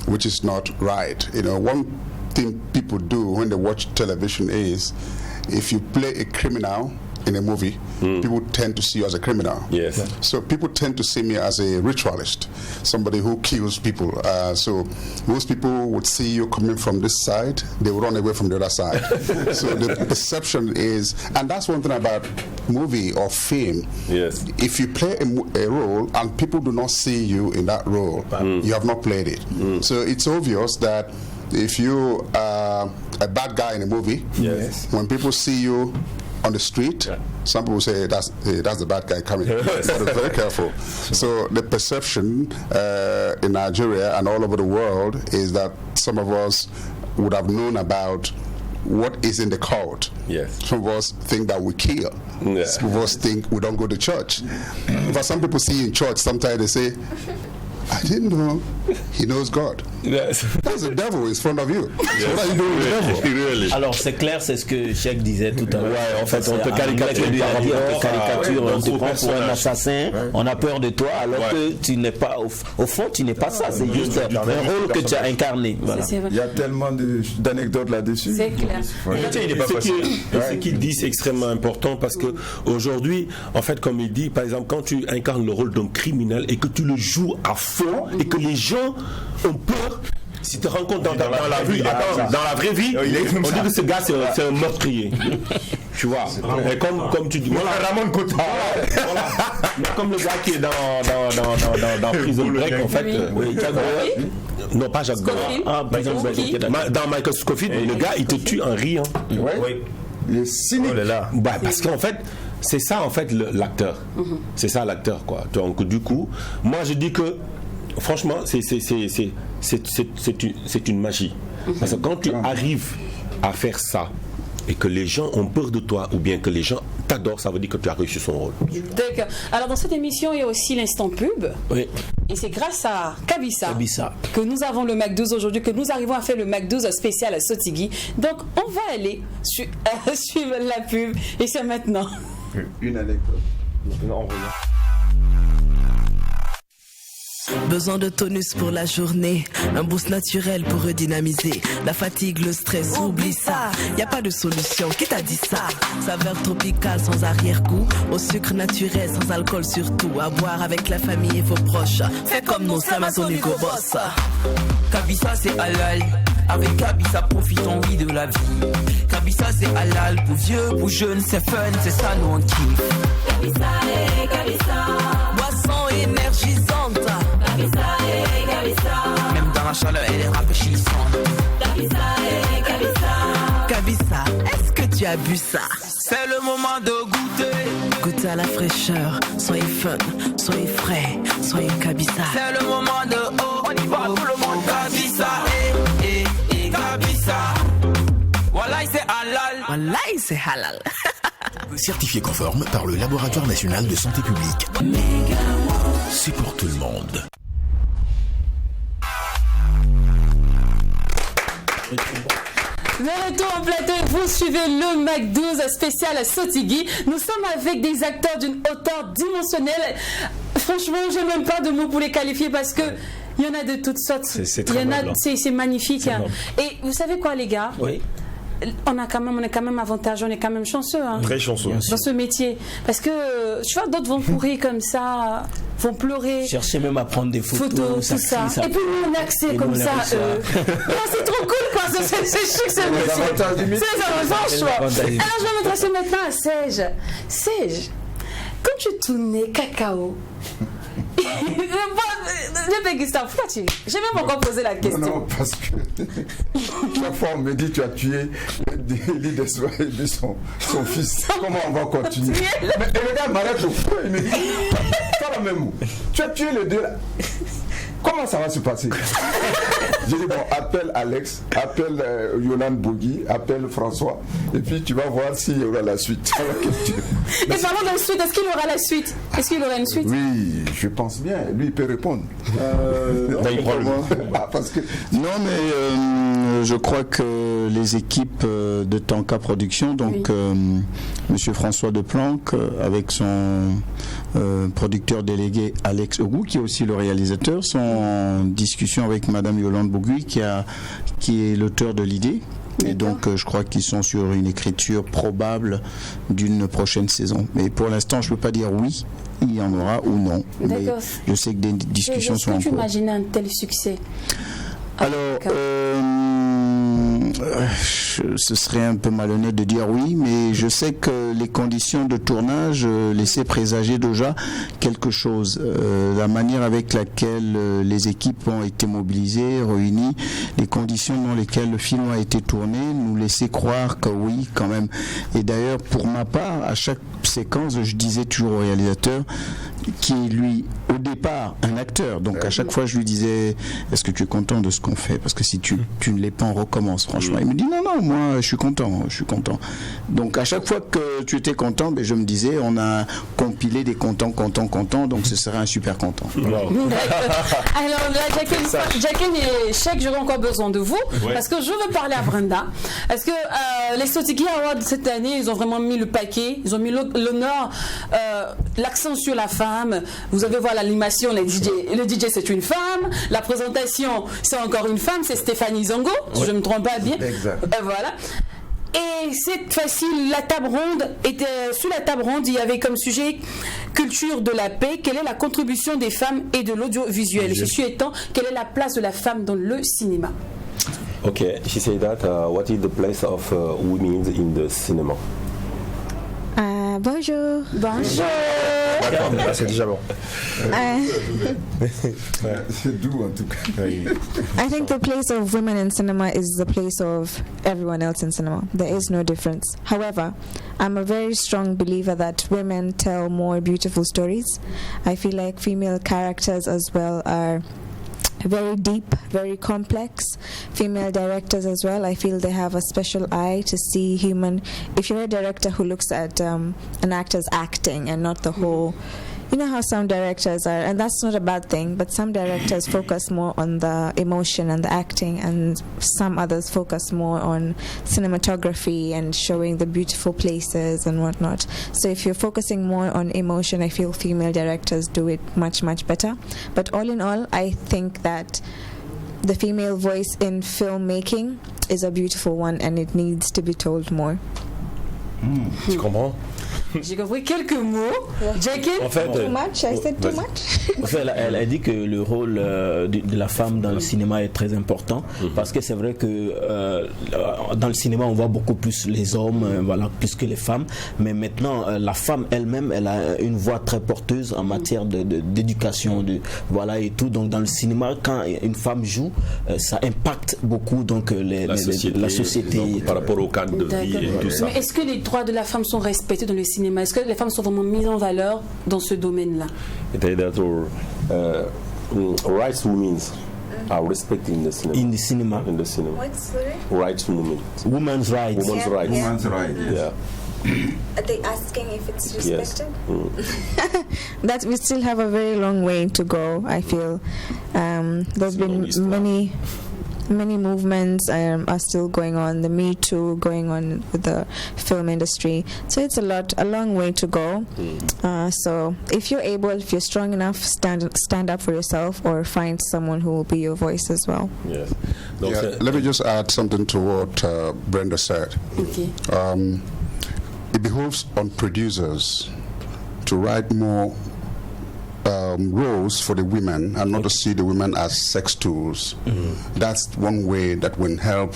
which is not right. You know, one thing people do when they watch television is, if you play a criminal in a movie, people tend to see you as a criminal. Yes. So people tend to see me as a ritualist, somebody who kills people. So most people would see you coming from this side, they would run away from the other side. So the perception is, and that's one thing about movie or film. Yes. If you play a role and people do not see you in that role, you have not played it. So it's obvious that if you are a bad guy in a movie, when people see you on the street, some people say that's the bad guy coming. So very careful. So the perception in Nigeria and all over the world is that some of us would have known about what is in the cult. Yes. Some of us think that we kill. Some of us think we don't go to church. But some people see in church, sometimes they say, I didn't know he knows God. Yes. That's the devil in front of you. Yes. What are you doing with the devil? Really. Alors c'est clair, c'est ce que Cheikh disait tout à l'heure. Ouais, en fait, on te caricature, on te prend pour un assassin, on a peur de toi, alors que tu n'es pas, au fond, tu n'es pas ça, c'est juste un rôle que tu as incarné. Voilà. Il y a tellement d'anecdotes là-dessus. C'est clair. Ce qu'il dit, c'est extrêmement important parce que aujourd'hui, en fait, comme il dit, par exemple, quand tu incarnes le rôle d'un criminel et que tu le joues à fond et que les gens ont peur. Si tu te rends compte dans la vie, dans la vraie vie, on dit que ce gars c'est un meurtrier. Tu vois. Et comme tu dis, voilà, Ramon Kota. Voilà. Comme le gars qui est dans Prison Break, en fait. Non, pas Jacques Goldman. Dans Michael Scofield, le gars il te tue en riant. Oui. Le cynique. Parce qu'en fait. C'est ça en fait l'acteur. C'est ça l'acteur quoi. Donc du coup, moi je dis que franchement c'est une magie. Parce que quand tu arrives à faire ça et que les gens ont peur de toi ou bien que les gens t'adorent, ça veut dire que tu as réussi son rôle. D'accord. Alors dans cette émission il y a aussi l'instant pub. Oui. Et c'est grâce à Kabisa que nous avons le Mac 12 aujourd'hui, que nous arrivons à faire le Mac 12 spécial à Sotigui. Donc on va aller suivre la pub et c'est maintenant. Une anecdote. Non, on revient. Besoin de tonus pour la journée, un boost naturel pour redynamiser. La fatigue, le stress, oublie ça. Y a pas de solution, qui t'a dit ça? Saveur tropicale sans arrière-goût, au sucre naturel sans alcool surtout. À boire avec la famille et vos proches. Fais comme nous, ça m'a ton Hugo Boss. Kabisa c'est halal. Avec Kabisa profitons oui de la vie. Kabisa c'est halal pour vieux, pour jeunes, c'est fun, c'est ça nous on kiffe. Kabisa et Kabisa, boisson énergisante. Kabisa et Kabisa, même dans la chaleur elle est rafraîchissante. Kabisa et Kabisa, Kabisa, est-ce que tu as bu ça? C'est le moment de goûter. Goûtez à la fraîcheur, soyez fun, soyez frais, soyez Kabisa. C'est le moment de on y va tout le monde. Kabisa et Kabisa. Wallahi c'est halal. Wallahi c'est halal. Certifié conforme par le Laboratoire National de Santé Publique. C'est pour tout le monde. Le retour en plateau, vous suivez le Mac 12 spécial à Sotigui. Nous sommes avec des acteurs d'une hauteur dimensionnelle. Franchement, j'ai même pas de mots pour les qualifier parce que il y en a de toutes sortes. C'est magnifique. Hein. Et vous savez quoi, les gars? Oui. On est quand même avantageux, on est quand même chanceux hein, très chanceux dans ce métier parce que tu vois d'autres vont courir comme ça, vont pleurer, chercher même à prendre des photos tout ça. Et puis nous on a accès comme ça c'est trop cool quoi, c'est chic ce métier, c'est franchement. Alors je vais m'intéresser maintenant à Serge, quand tu tournais cacao Gustave, pourquoi tu... J'ai même encore posé la question. Non, parce que chaque fois on me dit tu as tué l'Ideswa et son fils. Comment on va continuer? Mais le gars m'arrête au feu, il me dit pas la même mot. Tu as tué les deux là. Comment ça va se passer? J'ai dit bon, appelle Alex, appelle Yolande Bougui, appelle François, et puis tu vas voir s'il y aura la suite. Et parlons de la suite, est-ce qu'il y aura la suite? Est-ce qu'il y aura une suite? Oui, je pense bien. Lui, il peut répondre. Non, mais je crois que les équipes de Tanka Production, donc Monsieur François Deplanque, avec son producteur délégué Alex Ogou, qui est aussi le réalisateur, sont en discussion avec Madame Yolande Bougui, qui est l'auteur de l'idée. Et donc je crois qu'ils sont sur une écriture probable d'une prochaine saison. Mais pour l'instant, je ne peux pas dire oui, il y en aura ou non. Mais je sais que des discussions sont en cours. Est-ce que tu imagines un tel succès? Alors, ce serait un peu malhonnête de dire oui, mais je sais que les conditions de tournage laissaient présager déjà quelque chose. La manière avec laquelle les équipes ont été mobilisées, réunies, les conditions dans lesquelles le film a été tourné nous laissaient croire que oui, quand même. Et d'ailleurs, pour ma part, à chaque séquence, je disais toujours au réalisateur, qui est lui, au départ, un acteur. Donc à chaque fois, je lui disais, est-ce que tu es content de ce qu'on fait? Parce que si tu ne l'es pas, on recommence, franchement. Il me dit, non, moi, je suis content. Donc à chaque fois que tu étais content, je me disais, on a compilé des contents, donc ce serait un super content. Alors là, Jacqueline et Cheikh, j'aurai encore besoin de vous, parce que je veux parler à Brenda. Est-ce que les Sotigui Awards cette année, ils ont vraiment mis le paquet, ils ont mis l'honneur, l'accent sur la femme. Vous avez voir l'animation, le DJ c'est une femme, la présentation c'est encore une femme, c'est Stéphanie Zongo, si je ne me trompe pas bien. Exact. Voilà. Et cette fois-ci, la table ronde était sous la table ronde, il y avait comme sujet culture de la paix. Quelle est la contribution des femmes et de l'audiovisuel? Ceci étant, quelle est la place de la femme dans le cinéma? Okay, she said that. What is the place of women in the cinema? Bonjour. Bonjour. D'accord, c'est déjà bon. C'est doux en tout cas. I think the place of women in cinema is the place of everyone else in cinema. There is no difference. However, I'm a very strong believer that women tell more beautiful stories. I feel like female characters as well are very deep, very complex. Female directors as well, I feel they have a special eye to see human. If you're a director who looks at an actor's acting and not the whole you know how some directors are, and that's not a bad thing, but some directors focus more on the emotion and the acting, and some others focus more on cinematography and showing the beautiful places and whatnot. So if you're focusing more on emotion, I feel female directors do it much, much better. But all in all, I think that the female voice in filmmaking is a beautiful one, and it needs to be told more. Tu comprends? J'ai compris quelques mots. Jackie? En fait, too much? I said too much? En fait, elle a dit que le rôle de la femme dans le cinéma est très important, parce que c'est vrai que dans le cinéma on voit beaucoup plus les hommes, voilà, plus que les femmes, mais maintenant la femme elle-même, elle a une voix très porteuse en matière d'éducation, voilà, et tout. Donc dans le cinéma, quand une femme joue, ça impacte beaucoup donc la société donc, par rapport au cadre de vie et tout ça. Mais est-ce que les droits de la femme sont respectés dans le cinéma? Est-ce que les femmes sont vraiment mises en valeur dans ce domaine-là? Rights women are respected in the cinema. In the cinema. In the cinema. What's the rights women? Women's rights. Women's rights. Women's rights. Yeah. Are they asking if it's respected? Yes. That we still have a very long way to go, I feel. There's been many movements are still going on, the Me Too going on with the film industry, so it's a long way to go. So if you're able, if you're strong enough, stand up for yourself, or find someone who will be your voice as well. Yes. Let me just add something to what Brenda said. Okay. It behoves on producers to write more roles for the women, and not to see the women as sex tools. That's one way that will help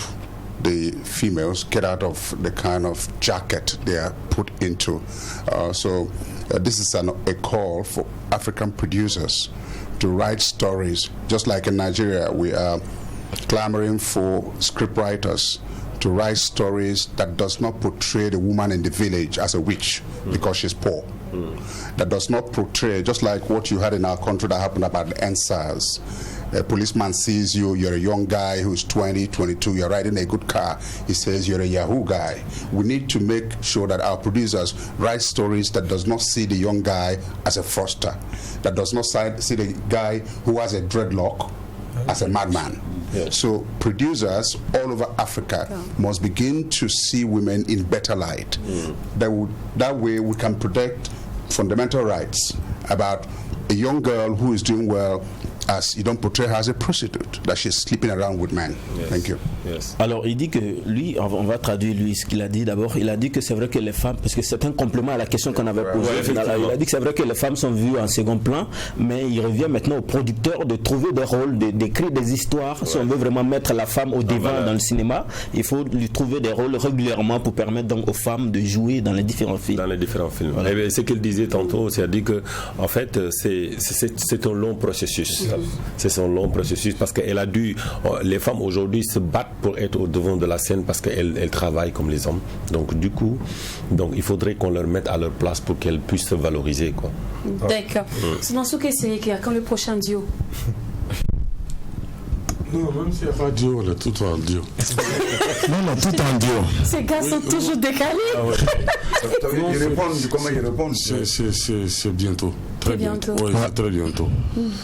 the females get out of the kind of jacket they are put into. So this is a call for African producers to write stories. Just like in Nigeria, we are clamoring for scriptwriters to write stories that does not portray the woman in the village as a witch because she's poor. That does not portray, just like what you had in our country that happened about the NSAS. A policeman sees you, you're a young guy who's 20, 22, you're riding a good car, he says you're a Yahoo guy. We need to make sure that our producers write stories that does not see the young guy as a fraudster, that does not see the guy who has a dreadlock as a madman. Yes. So producers all over Africa must begin to see women in better light. That way we can protect fundamental rights about a young girl who is doing well, as you don't portray her as a prostitute, that she's sleeping around with men. Yes. Thank you. Yes. Alors il dit que lui, on va traduire lui ce qu'il a dit d'abord. Il a dit que c'est vrai que les femmes, parce que c'est un complément à la question qu'on avait posée. Il a dit que c'est vrai que les femmes sont vues en second plan, mais il revient maintenant aux producteurs de trouver des rôles, d'écrire des histoires. Si on veut vraiment mettre la femme au devant dans le cinéma, il faut lui trouver des rôles régulièrement pour permettre donc aux femmes de jouer dans les différents films. Dans les différents films. Voilà. Et ce qu'il disait tantôt, c'est-à-dire que en fait c'est un long processus. C'est son long processus, parce qu'elle a dû, les femmes aujourd'hui se battent pour être au devant de la scène parce qu'elles travaillent comme les hommes. Donc du coup, il faudrait qu'on leur mette à leur place pour qu'elles puissent se valoriser, quoi. D'accord. C'est dans ce que c'est quand le prochain duo. Non, même s'il n'y a pas de duo, on est tout en duo. Non, tout en duo. Ces gars sont toujours décalés. Ah ouais. Comment ils répondent? C'est bientôt. Très bientôt. Oui, c'est très bientôt.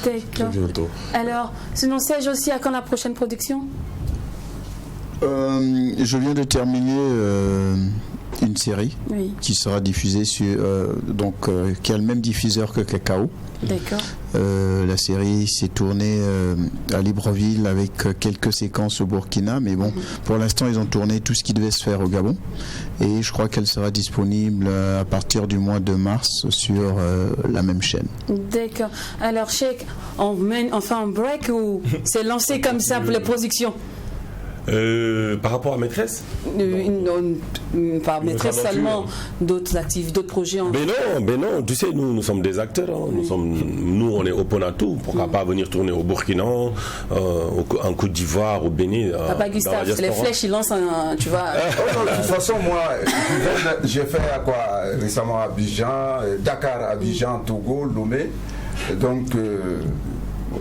D'accord. Très bientôt. Alors, sinon, Serge aussi, à quand la prochaine production? Je viens de terminer une série qui sera diffusée sur, qui a le même diffuseur que Cacao. D'accord. La série s'est tournée à Libreville avec quelques séquences au Burkina, mais bon, pour l'instant ils ont tourné tout ce qui devait se faire au Gabon, et je crois qu'elle sera disponible à partir du mois de mars sur la même chaîne. D'accord. Alors Cheikh, on fait un break ou c'est lancé comme ça pour les productions? Par rapport à Maîtresse? Pas Maîtresse seulement, d'autres activités, d'autres projets. Mais non, tu sais, nous sommes des acteurs. Hein. Nous, on est open à tout. Pourquoi pas venir tourner au Burkina, en Côte d'Ivoire, au Bénin. Papa Gustave, les flèches, ils lancent tu vois. De toute façon, moi, j'ai fait récemment Abidjan, Dakar, Abidjan, Togo, Lomé. Donc,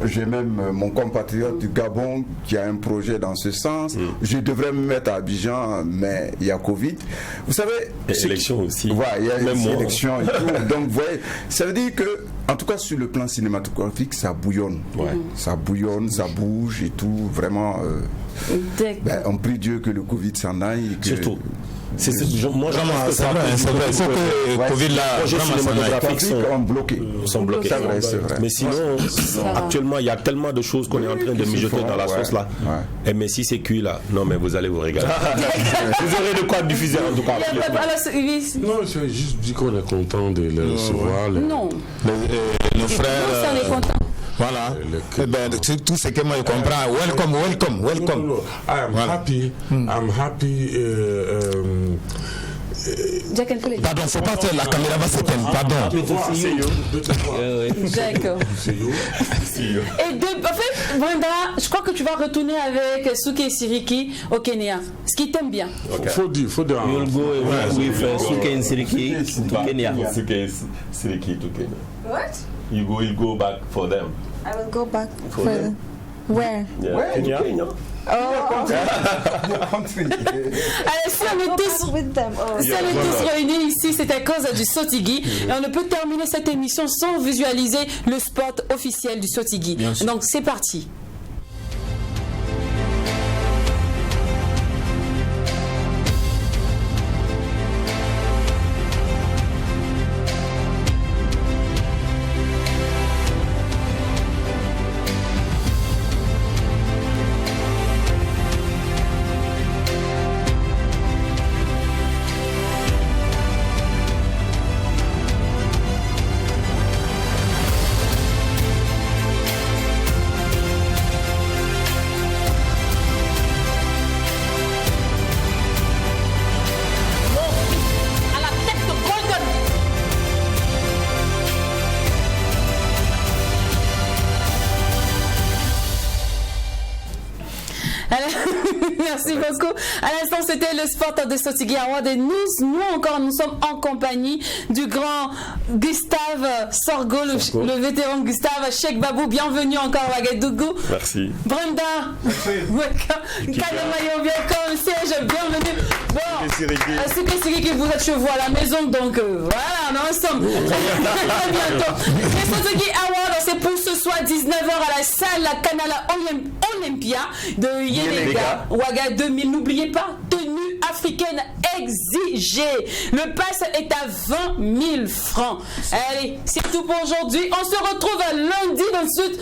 j'ai même mon compatriote du Gabon qui a un projet dans ce sens. Je devrais me mettre à Abidjan, mais il y a Covid. Vous savez, élection aussi. Voilà, il y a une élection et tout. Donc, vous voyez, ça veut dire que, en tout cas, sur le plan cinématographique, ça bouillonne. Ça bouillonne, ça bouge et tout. Vraiment, on prie Dieu que le Covid s'en aille. Surtout. Moi, c'est vrai. Il faut que le Covid là, sont bloqués. C'est vrai. Mais sinon, actuellement, il y a tellement de choses qu'on est en train de mijoter dans la sauce là. Et mais si c'est cuit là, non mais vous allez vous régaler. Vous aurez de quoi diffuser en tout cas. Non, c'est juste dit qu'on est content de les recevoir. Non. Nos frères. On est content. Voilà. Tout ce que moi je comprends. Welcome. No. I'm happy. I'm happy. Pardon, faut pas faire la caméra va s'éteindre. Pardon. D'accord. Et en fait, Brenda, je crois que tu vas retourner avec Souké Siriki au Kenya. Ce qui t'aime bien. Faut dire. You'll go with Souké Siriki to Kenya. Souké Siriki to Kenya. What? You'll go back for them. I will go back for them. Where? Kenya. Oh. Allez, si on est tous réunis ici, c'est à cause du Sotigui. Et on ne peut terminer cette émission sans visualiser le spot officiel du Sotigui. Donc c'est parti. Merci beaucoup. À l'instant, c'était le sport de Sotigui Award et nous sommes en compagnie du grand Gustave Sorgho, le vétéran Gustave, Cheikh Babou. Bienvenue encore à Ouagadougou. Merci. Brenda, Kalemayo, welcome, Serge, bienvenue. Bon, Souké Siriki, vous êtes chez vous à la maison, donc voilà, on est ensemble. Très bientôt. Le Sotigui Award, c'est pour ce soir 19h à la salle Canala Olympia de Yelega, Ouaga 2000. N'oubliez pas, tenue africaine exigée. Le pass est à 20 000 francs. Allez, c'est tout pour aujourd'hui. On se retrouve lundi dans ce,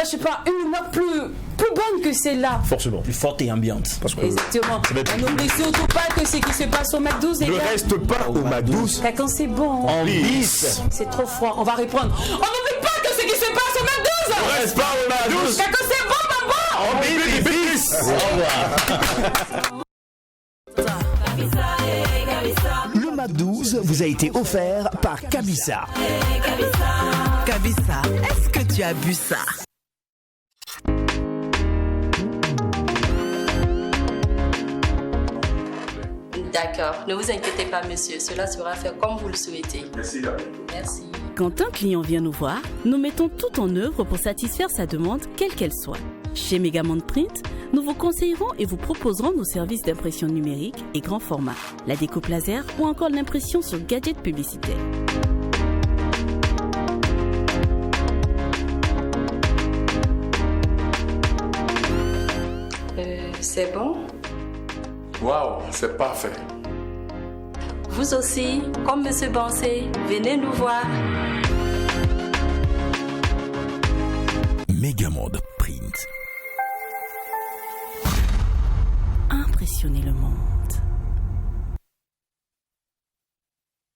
je sais pas, une note plus bonne que celle-là. Forcément. Plus forte et ambiante. Parce que exactement. On n'oublie surtout pas que ce qui se passe au Mac 12, les gars. Ne reste pas au Mac 12. Quand c'est bon. En bis. C'est trop froid. On va reprendre. On n'oublie pas que ce qui se passe au Mac 12. Ne reste pas au Mac 12. Quand c'est bon, maman. En bis. Au revoir. Le Mac 12 vous a été offert par Kabissa. Kabissa, est-ce que tu as bu ça? D'accord, ne vous inquiétez pas monsieur, cela sera fait comme vous le souhaitez. Merci David. Merci. Quand un client vient nous voir, nous mettons tout en œuvre pour satisfaire sa demande, quelle qu'elle soit. Chez Megamond Print, nous vous conseillerons et vous proposerons nos services d'impression numérique et grand format, la découpe laser ou encore l'impression sur gadgets publicitaires. C'est bon? Waouh, c'est parfait. Vous aussi, comme Monsieur Bansé, venez nous voir. Megamond Print. Impressionnez le monde.